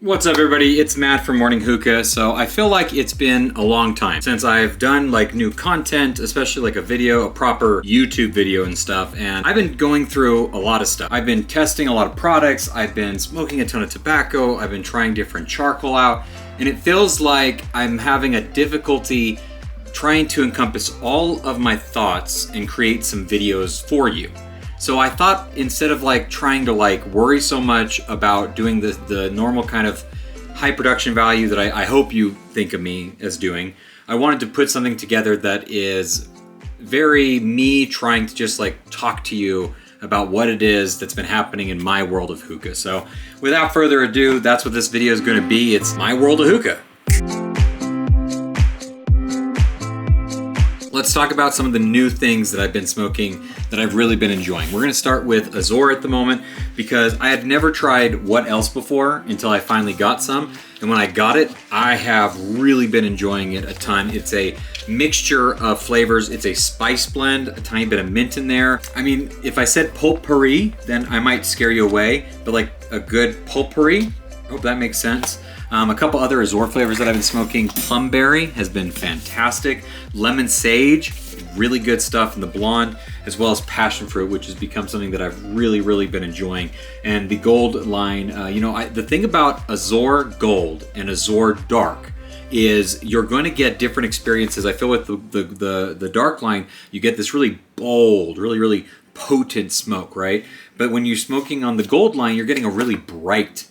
What's up, everybody? It's Matt from Morning Hookah. So I feel like it's been a long time since I've done like new content, especially like a video, a proper YouTube video and stuff. And I've been going through a lot of stuff. I've been testing a lot of products. I've been smoking a ton of tobacco. I've been trying different charcoal out. And it feels like I'm having a difficulty trying to encompass all of my thoughts and create some videos for you. So I thought instead of like trying to like worry so much about doing the normal kind of high production value that I hope you think of me as doing, I wanted to put something together that is very me trying to just like talk to you about what it is that's been happening in my world of hookah. So without further ado, that's what this video is going to be. It's my world of hookah. Let's talk about some of the new things that I've been smoking that I've really been enjoying. We're gonna start with Azor at the moment because I had never tried what else before until I finally got some. And when I got it, I have really been enjoying it a ton. It's a mixture of flavors. It's a spice blend, a tiny bit of mint in there. I mean, if I said potpourri, then I might scare you away, but like a good potpourri, I hope that makes sense. A couple other Azor flavors that I've been smoking. Plumberry has been fantastic. Lemon sage, really good stuff in the blonde, as well as passion fruit, which has become something that I've really been enjoying. And the gold line, the thing about Azor Gold and Azor Dark is you're going to get different experiences. I feel with the dark line, you get this really bold, really potent smoke, right? But when you're smoking on the gold line, you're getting a really bright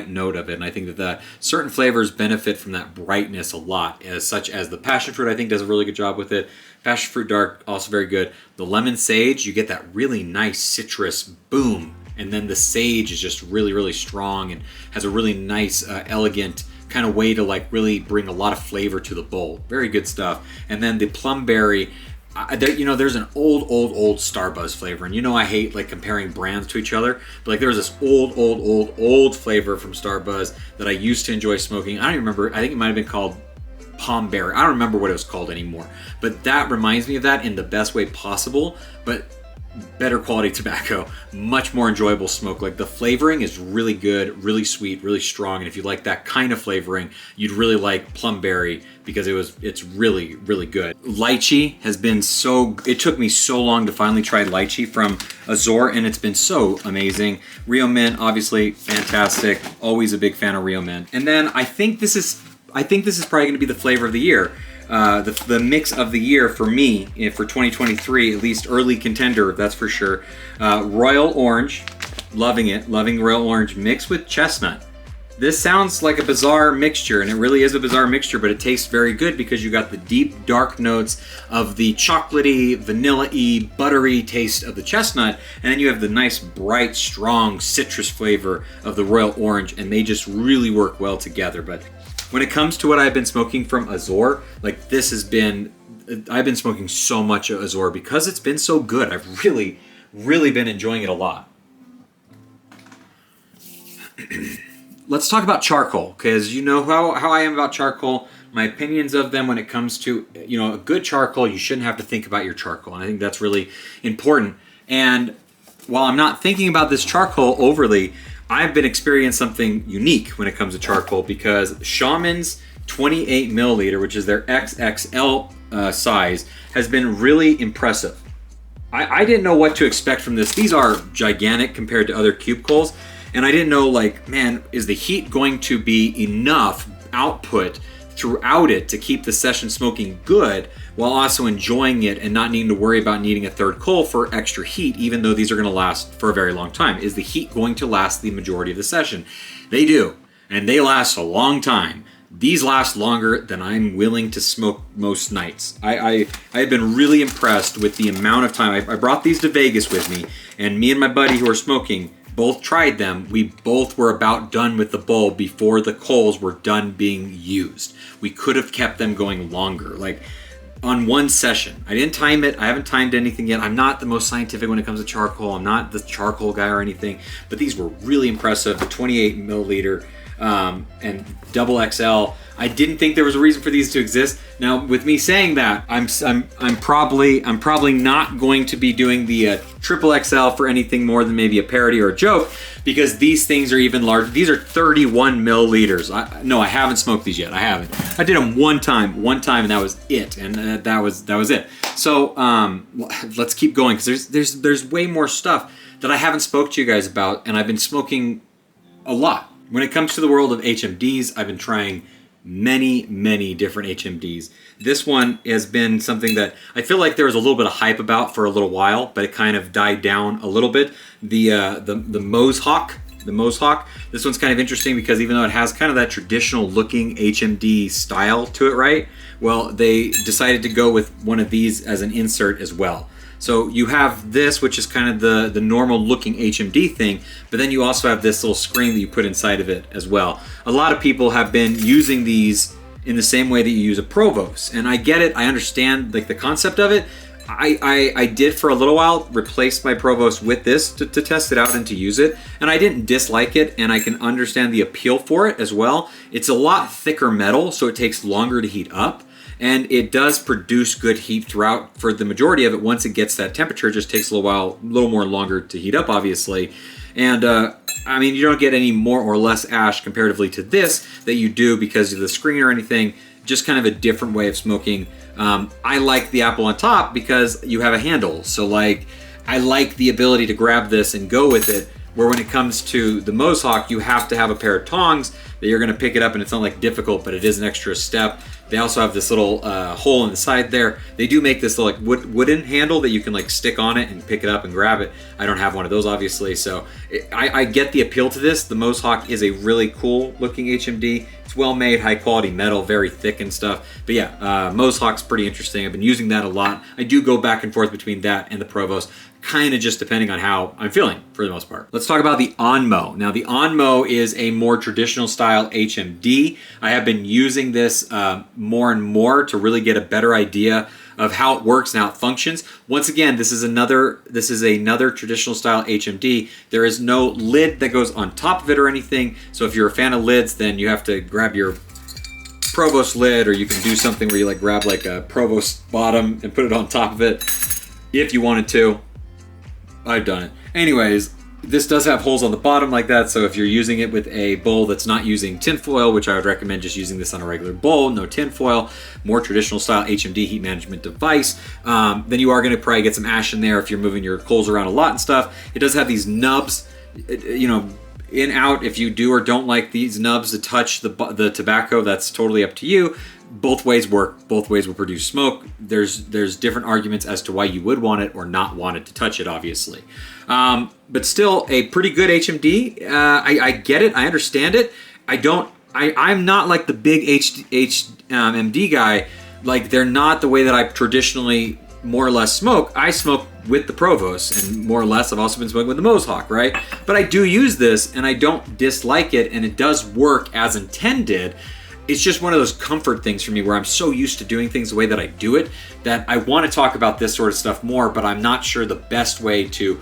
note of it, and I think that the certain flavors benefit from that brightness a lot, such as the passion fruit I think does a really good job with it. Passion fruit dark, also very good. The lemon sage, you get that really nice citrus boom, and then the sage is just really strong and has a really nice elegant kind of way to like really bring a lot of flavor to the bowl. Very good stuff. And then the plumberry, there's an old Starbuzz flavor, and I hate like comparing brands to each other, but like there's this old flavor from Starbuzz that I used to enjoy smoking. I don't even remember. I think it might have been called Palmberry. I don't remember what it was called anymore, but that reminds me of that in the best way possible, but better quality tobacco, much more enjoyable smoke. Like the flavoring is really good, really sweet, really strong, and if you like that kind of flavoring, you'd really like Plumberry because it's really good. Lychee has been it took me so long to finally try lychee from Azor, and it's been so amazing. Rio Mint, obviously fantastic. Always a big fan of Rio Mint. And then I think this is probably going to be the flavor of the year. The mix of the year for me for 2023, at least early contender, that's for sure. Royal Orange, loving Royal Orange mixed with chestnut. This sounds like a bizarre mixture, and it really is a bizarre mixture, but it tastes very good because you got the deep, dark notes of the chocolatey, vanilla-y, buttery taste of the chestnut, and then you have the nice, bright, strong citrus flavor of the Royal Orange, and they just really work well together. But when it comes to what I've been smoking from Azor, like I've been smoking so much Azor because it's been so good. I've really been enjoying it a lot. Let's talk about charcoal, because you know how I am about charcoal. My opinions of them when it comes to, a good charcoal, you shouldn't have to think about your charcoal. And I think that's really important. And while I'm not thinking about this charcoal overly, I've been experiencing something unique when it comes to charcoal, because Shaman's 28 milliliter, which is their XXL size, has been really impressive. I didn't know what to expect from this. These are gigantic compared to other cube coals, and I didn't know, like, man, is the heat going to be enough output throughout it to keep the session smoking good while also enjoying it and not needing to worry about needing a third coal for extra heat, even though these are going to last for a very long time. Is the heat going to last the majority of the session? They do, and they last a long time. These last longer than I'm willing to smoke most nights. I have been really impressed with the amount of time. I brought these to Vegas with me, and me and my buddy who are smoking both tried them. We both were about done with the bowl before the coals were done being used. We could have kept them going longer, like on one session. I didn't time it. I haven't timed anything yet. I'm not the most scientific when it comes to charcoal. I'm not the charcoal guy or anything, but these were really impressive. The 28 milliliter and double XL. I didn't think there was a reason for these to exist. Now, with me saying that, I'm probably not going to be doing the triple XL for anything more than maybe a parody or a joke, because these things are even larger. These are 31 milliliters. No, I haven't smoked these yet. I haven't. I did them one time, and that was it. And that was it. So let's keep going, because there's way more stuff that I haven't spoke to you guys about, and I've been smoking a lot. When it comes to the world of HMDs, I've been trying many different HMDs. This one has been something that I feel like there was a little bit of hype about for a little while, but it kind of died down a little bit. The Mose Hawk. This one's kind of interesting because even though it has kind of that traditional looking HMD style to it, right? Well, they decided to go with one of these as an insert as well. So you have this, which is kind of the normal looking HMD thing, but then you also have this little screen that you put inside of it as well. A lot of people have been using these in the same way that you use a Provost, and I get it. I understand like the concept of it. I did for a little while replace my Provost with this to test it out and to use it, and I didn't dislike it, and I can understand the appeal for it as well. It's a lot thicker metal, so it takes longer to heat up. And it does produce good heat throughout for the majority of it. Once it gets that temperature, it just takes a little more longer to heat up, obviously. And I mean, you don't get any more or less ash comparatively to this that you do because of the screen or anything. Just kind of a different way of smoking. I like the Apple on top because you have a handle. So like, I like the ability to grab this and go with it. Where when it comes to the Mose Hawk, you have to have a pair of tongs that you're going to pick it up, and it's not like difficult, but it is an extra step. They also have this little hole in the side there. They do make this little like wooden handle that you can like stick on it and pick it up and grab it. I don't have one of those, obviously, so I get the appeal to this. The Mose Hawk is a really cool looking HMD. It's well made, high quality metal, very thick and stuff. But yeah, Mose Hawk's pretty interesting. I've been using that a lot. I do go back and forth between that and the Provost, kind of just depending on how I'm feeling for the most part. Let's talk about the Onmo. Now the Onmo is a more traditional style HMD. I have been using this more and more to really get a better idea of how it works and how it functions. Once again, this is another traditional style HMD. There is no lid that goes on top of it or anything. So if you're a fan of lids, then you have to grab your Provost lid, or you can do something where you like grab like a Provost bottom and put it on top of it if you wanted to. I've done it. Anyways, this does have holes on the bottom like that, so if you're using it with a bowl that's not using tinfoil, which I would recommend just using this on a regular bowl, no tinfoil, more traditional style HMD heat management device, then you are going to probably get some ash in there if you're moving your coals around a lot and stuff. It does have these nubs, you know, in, out. If you do or don't like these nubs to touch the tobacco, that's totally up to you. Both ways work. Both ways will produce smoke. There's different arguments as to why you would want it or not want it to touch it, obviously. But still a pretty good HMD. I get it. I understand it. I'm not like the big HMD guy. Like, they're not the way that I traditionally more or less smoke. I smoke with the Provost, and more or less I've also been smoking with the Mose Hawk, right? But I do use this and I don't dislike it, and it does work as intended. It's just one of those comfort things for me where I'm so used to doing things the way that I do it that I want to talk about this sort of stuff more, but I'm not sure the best way to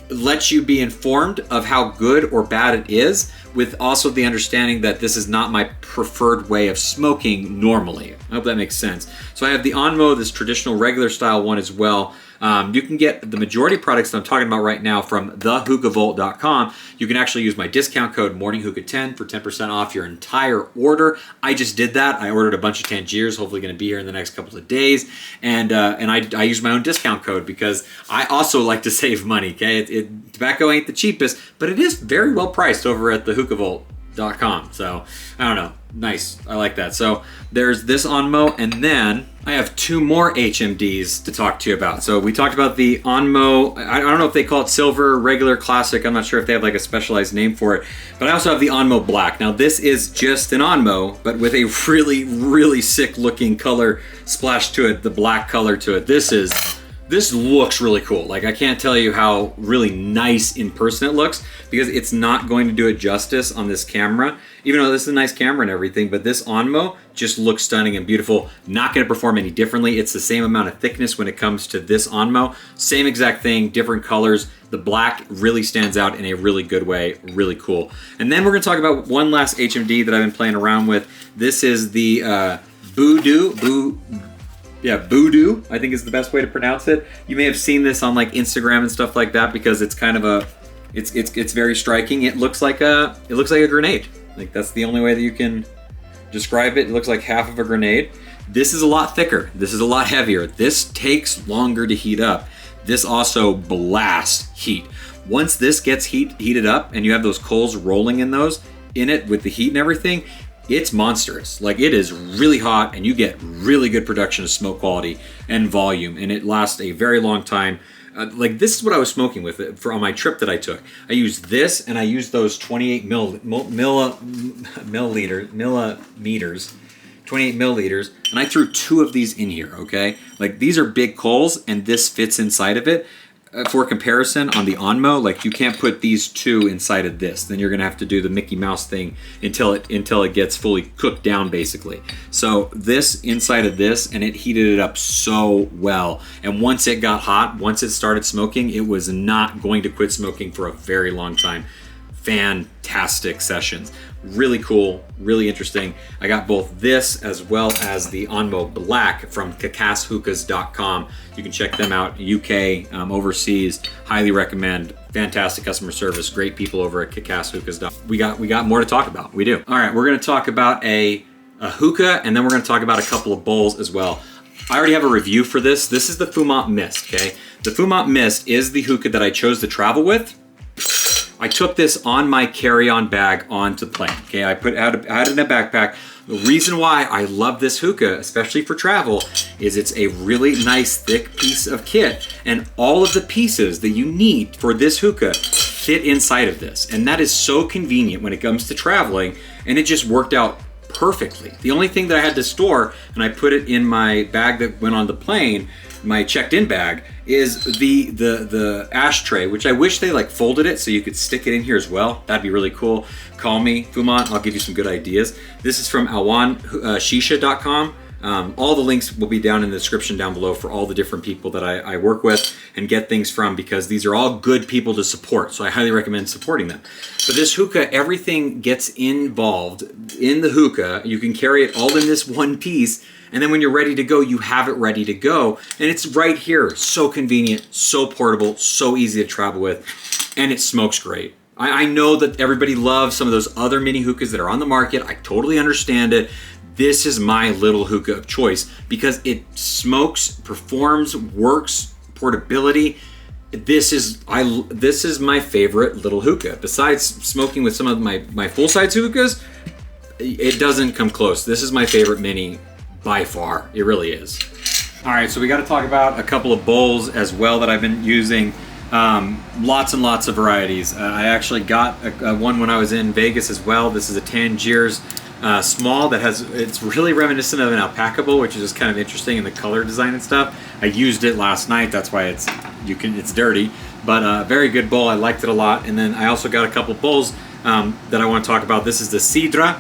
let you be informed of how good or bad it is, with also the understanding that this is not my preferred way of smoking normally. I hope that makes sense. So I have the Onmo, this traditional regular style one as well. You can get the majority of products that I'm talking about right now from thehookahvault.com. You can actually use my discount code MorningHookah10 for 10% off your entire order. I just did that. I ordered a bunch of Tangiers, hopefully going to be here in the next couple of days. And I use my own discount code because I also like to save money, okay? Tobacco ain't the cheapest, but it is very well priced over at thehookahvault.com. So, I don't know. Nice. I like that. So there's this Onmo, and then I have two more HMDs to talk to you about. So we talked about the Onmo. I don't know if they call it silver, regular, classic. I'm not sure if they have like a specialized name for it. But I also have the Onmo Black. Now this is just an Onmo, but with a really, really sick looking color splash to it, the black color to it. This looks really cool. Like, I can't tell you how really nice in person it looks, because it's not going to do it justice on this camera, even though this is a nice camera and everything. But this Onmo just looks stunning and beautiful. Not going to perform any differently. It's the same amount of thickness when it comes to this Onmo. Same exact thing, different colors. The black really stands out in a really good way, really cool. And then we're gonna talk about one last HMD that I've been playing around with. This is the Voodoo, I think is the best way to pronounce it. You may have seen this on like Instagram and stuff like that because it's kind of it's very striking. It looks like a grenade. Like that's the only way that you can describe it. It looks like half of a grenade. This is a lot thicker. This is a lot heavier. This takes longer to heat up. This also blasts heat. Once this gets heated up and you have those coals rolling in it with the heat and everything, it's monstrous. Like it is really hot and you get really good production of smoke quality and volume, and it lasts a very long time. Like this is what I was smoking with it on my trip that I took. I used this and I used those 28 millimeters, 28 milliliters, and I threw 2 of these in here, okay? Like these are big coals and this fits inside of it. For comparison, on the Onmo, like you can't put these 2 inside of this. Then you're gonna have to do the Mickey Mouse thing until it gets fully cooked down, basically. So this inside of this, and it heated it up so well. And once it got hot, once it started smoking, it was not going to quit smoking for a very long time. Fantastic sessions. Really cool, really interesting. I got both this as well as the Onmo Black from kakasshookahs.com. You can check them out, UK, overseas. Highly recommend. Fantastic customer service. Great people over at kakasshookahs.com. We got more to talk about. We do. All right, we're gonna talk about a hookah, and then we're gonna talk about a couple of bowls as well. I already have a review for this. This is the Fumont Mist, okay? The Fumont Mist is the hookah that I chose to travel with. I took this on my carry-on bag onto the plane. Okay, I had it in a backpack. The reason why I love this hookah, especially for travel, is it's a really nice thick piece of kit, and all of the pieces that you need for this hookah fit inside of this. And that is so convenient when it comes to traveling, and it just worked out perfectly. The only thing that I had to store, and I put it in my bag that went on the plane, my checked-in bag, is the ashtray, which I wish they like folded it so you could stick it in here as well. That'd be really cool. Call me, Fumont, I'll give you some good ideas. This is from alwanshisha.com. All the links will be down in the description down below for all the different people that I work with and get things from, because these are all good people to support. So I highly recommend supporting them. But this hookah, everything gets involved in the hookah. You can carry it all in this one piece. And then when you're ready to go, you have it ready to go. And it's right here. So convenient, so portable, so easy to travel with. And it smokes great. I know that everybody loves some of those other mini hookahs that are on the market. I totally understand it. This is my little hookah of choice because it smokes, performs, works, portability. This is my favorite little hookah. Besides smoking with some of my full-size hookahs, it doesn't come close. This is my favorite mini by far. It really is. All right, so we got to talk about a couple of bowls as well that I've been using. Lots and lots of varieties. I actually got one when I was in Vegas as well. This is a Tangiers small that it's really reminiscent of an alpaca bowl, which is just kind of interesting in the color design and stuff. I used it last night. That's why it's dirty, but very good bowl. I liked it a lot. And then I also got a couple bowls that I want to talk about. This is the Sidra.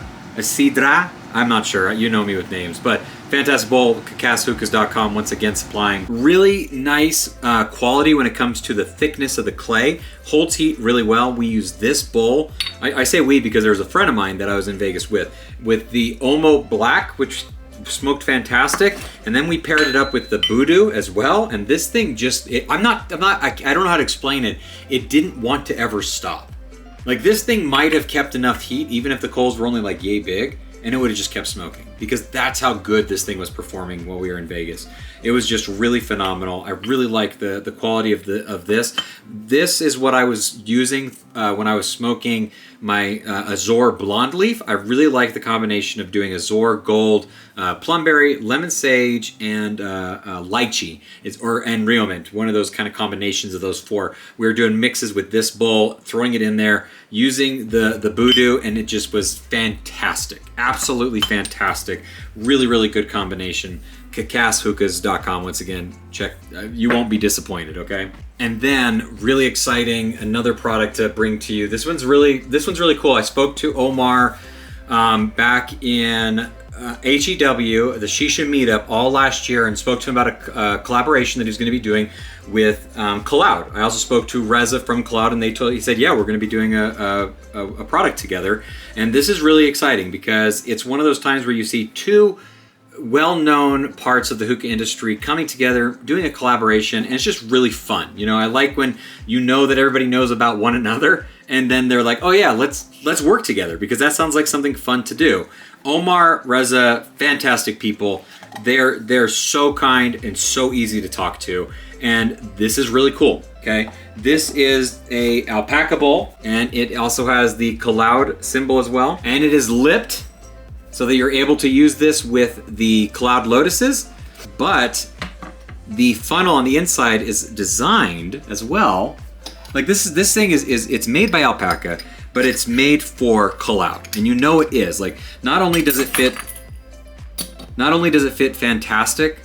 I'm not sure, you know me with names, but fantastic bowl, kakasshookahs.com, once again supplying really nice quality when it comes to the thickness of the clay. Holds heat really well. We use this bowl. I say we because there was a friend of mine that I was in Vegas with the Onmo Black, which smoked fantastic, and then we paired it up with the Voodoo as well. And this thing I don't know how to explain it. It didn't want to ever stop. Like this thing might have kept enough heat even if the coals were only like yay big, and it would have just kept smoking, because that's how good this thing was performing while we were in Vegas. It was just really phenomenal. I really like the quality of this. This is what I was using when I was smoking my Azor Blonde Leaf. I really like the combination of doing Azor Gold, Plumberry, Lemon Sage, and Lychee, and Rio Mint. One of those kind of combinations of those four. We were doing mixes with this bowl, throwing it in there, using the Voodoo, and it just was fantastic. Absolutely fantastic. Really, really good combination. kakasshookahs.com, once again, check. You won't be disappointed, okay? And then, really exciting, another product to bring to you. This one's really cool. I spoke to Omar back in HEW, the Shisha meetup, all last year, and spoke to him about a collaboration that he's going to be doing with Cloud. I also spoke to Reza from Cloud, and he said, yeah, we're going to be doing a product together. And this is really exciting because it's one of those times where you see two well-known parts of the hookah industry coming together, doing a collaboration, and it's just really fun. You know, I like when you know that everybody knows about one another, and then they're like, oh yeah, let's work together, because that sounds like something fun to do. Omar, Reza, fantastic people. They're so kind and so easy to talk to, and this is really cool. Okay, this is a alpaca bowl, and it also has the Cloud symbol as well, and it is lipped so that you're able to use this with the Cloud Lotuses, but the funnel on the inside is designed as well. Like this thing is it's made by alpaca, but it's made for Cloud, and you know it is. Like not only does it fit fantastic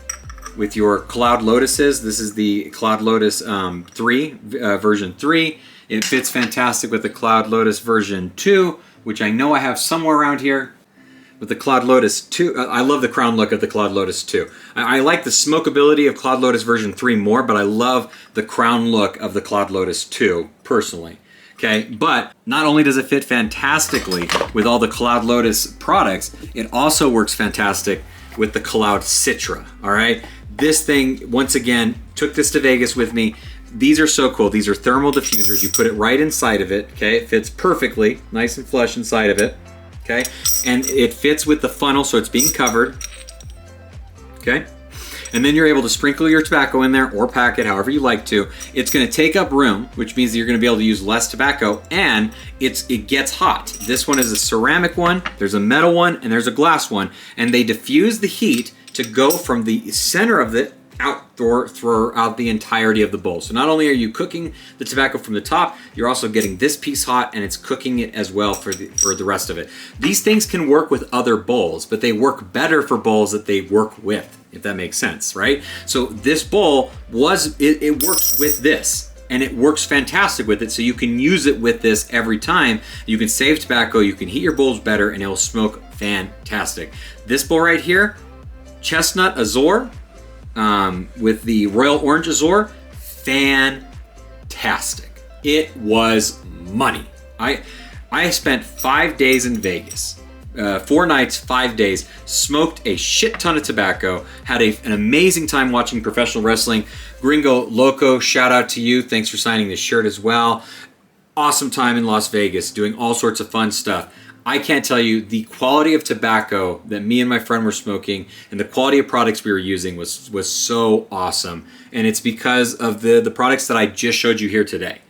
with your Cloud Lotuses. This is the Cloud Lotus 3 version 3. It fits fantastic with the Cloud Lotus version 2, which I know I have somewhere around here. With the Cloud Lotus 2, I love the crown look of the Cloud Lotus 2. I like the smokability of Cloud Lotus version 3 more, but I love the crown look of the Cloud Lotus 2 personally. Okay, but not only does it fit fantastically with all the Cloud Lotus products, it also works fantastic with the Cloud Citra. All right, this thing, once again, took this to Vegas with me. These are so cool. These are thermal diffusers. You put it right inside of it. Okay, it fits perfectly, nice and flush inside of it. Okay, and it fits with the funnel, so it's being covered. Okay, and then you're able to sprinkle your tobacco in there or pack it however you like to. It's going to take up room, which means that you're going to be able to use less tobacco, and it gets hot. This one is a ceramic one, there's a metal one, and there's a glass one, and they diffuse the heat to go from the center of it out throughout the entirety of the bowl. So not only are you cooking the tobacco from the top, you're also getting this piece hot, and it's cooking it as well for the rest of it. These things can work with other bowls, but they work better for bowls that they work with, if that makes sense, right? So this bowl it works with this, and it works fantastic with it, so you can use it with this every time. You can save tobacco, you can heat your bowls better, and it'll smoke fantastic. This bowl right here, Chestnut Azure, with the Royal Orange Azure, fantastic. It was money. I spent 5 days in Vegas, 4 nights, 5 days, smoked a shit ton of tobacco, had an amazing time watching professional wrestling. Gringo Loco, shout out to you. Thanks for signing this shirt as well. Awesome time in Las Vegas, doing all sorts of fun stuff. I can't tell you the quality of tobacco that me and my friend were smoking, and the quality of products we were using was so awesome. And it's because of the products that I just showed you here today.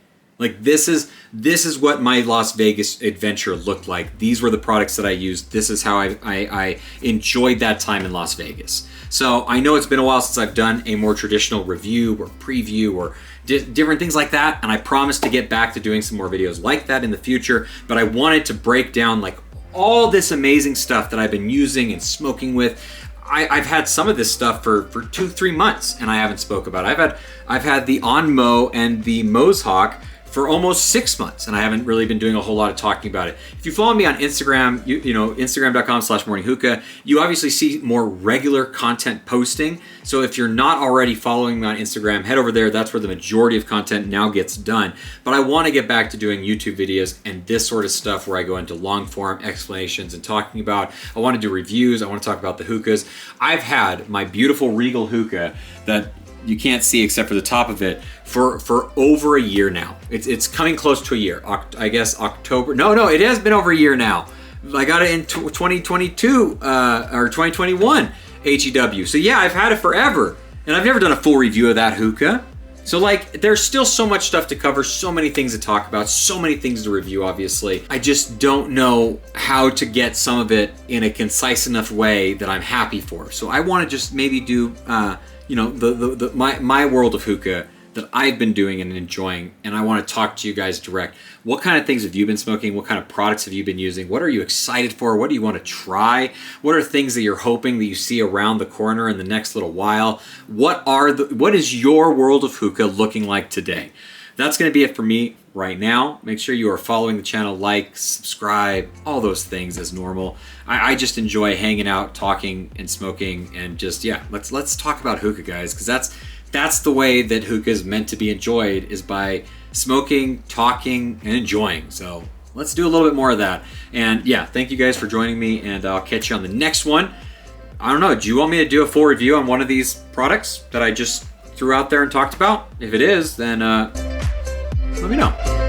Like this is what my Las Vegas adventure looked like. These were the products that I used. This is how I enjoyed that time in Las Vegas. So I know it's been a while since I've done a more traditional review or preview or different things like that, and I promise to get back to doing some more videos like that in the future. But I wanted to break down like all this amazing stuff that I've been using and smoking with. I've had some of this stuff for 2-3 months, and I haven't spoke about it. I've had the Onmo and the Mosehawk for almost 6 months, and I haven't really been doing a whole lot of talking about it. If you follow me on Instagram, you know, Instagram.com/morninghookah, you obviously see more regular content posting. So if you're not already following me on Instagram, head over there. That's where the majority of content now gets done. But I want to get back to doing YouTube videos and this sort of stuff where I go into long form explanations and talking about, I want to do reviews, I want to talk about the hookahs. I've had my beautiful Regal hookah that you can't see except for the top of it for over a year now. It's coming close to a year. I guess October. No, it has been over a year now. I got it in 2022 or 2021 HEW. So yeah, I've had it forever, and I've never done a full review of that hookah. So like, there's still so much stuff to cover, so many things to talk about, so many things to review, obviously. I just don't know how to get some of it in a concise enough way that I'm happy for. So I want to just maybe do, you know, my World of Hookah that I've been doing and enjoying, and I want to talk to you guys direct. What kind of things have you been smoking? What kind of products have you been using? What are you excited for? What do you want to try? What are things that you're hoping that you see around the corner in the next little while? What is your World of Hookah looking like today? That's going to be it for me right now. Make sure you are following the channel, like, subscribe, all those things as normal. I just enjoy hanging out, talking and smoking, and just, yeah, let's talk about hookah, guys, because that's the way that hookah is meant to be enjoyed, is by smoking, talking, and enjoying. So let's do a little bit more of that. And yeah, thank you guys for joining me, and I'll catch you on the next one. I don't know, do you want me to do a full review on one of these products that I just threw out there and talked about? If it is, then let me know.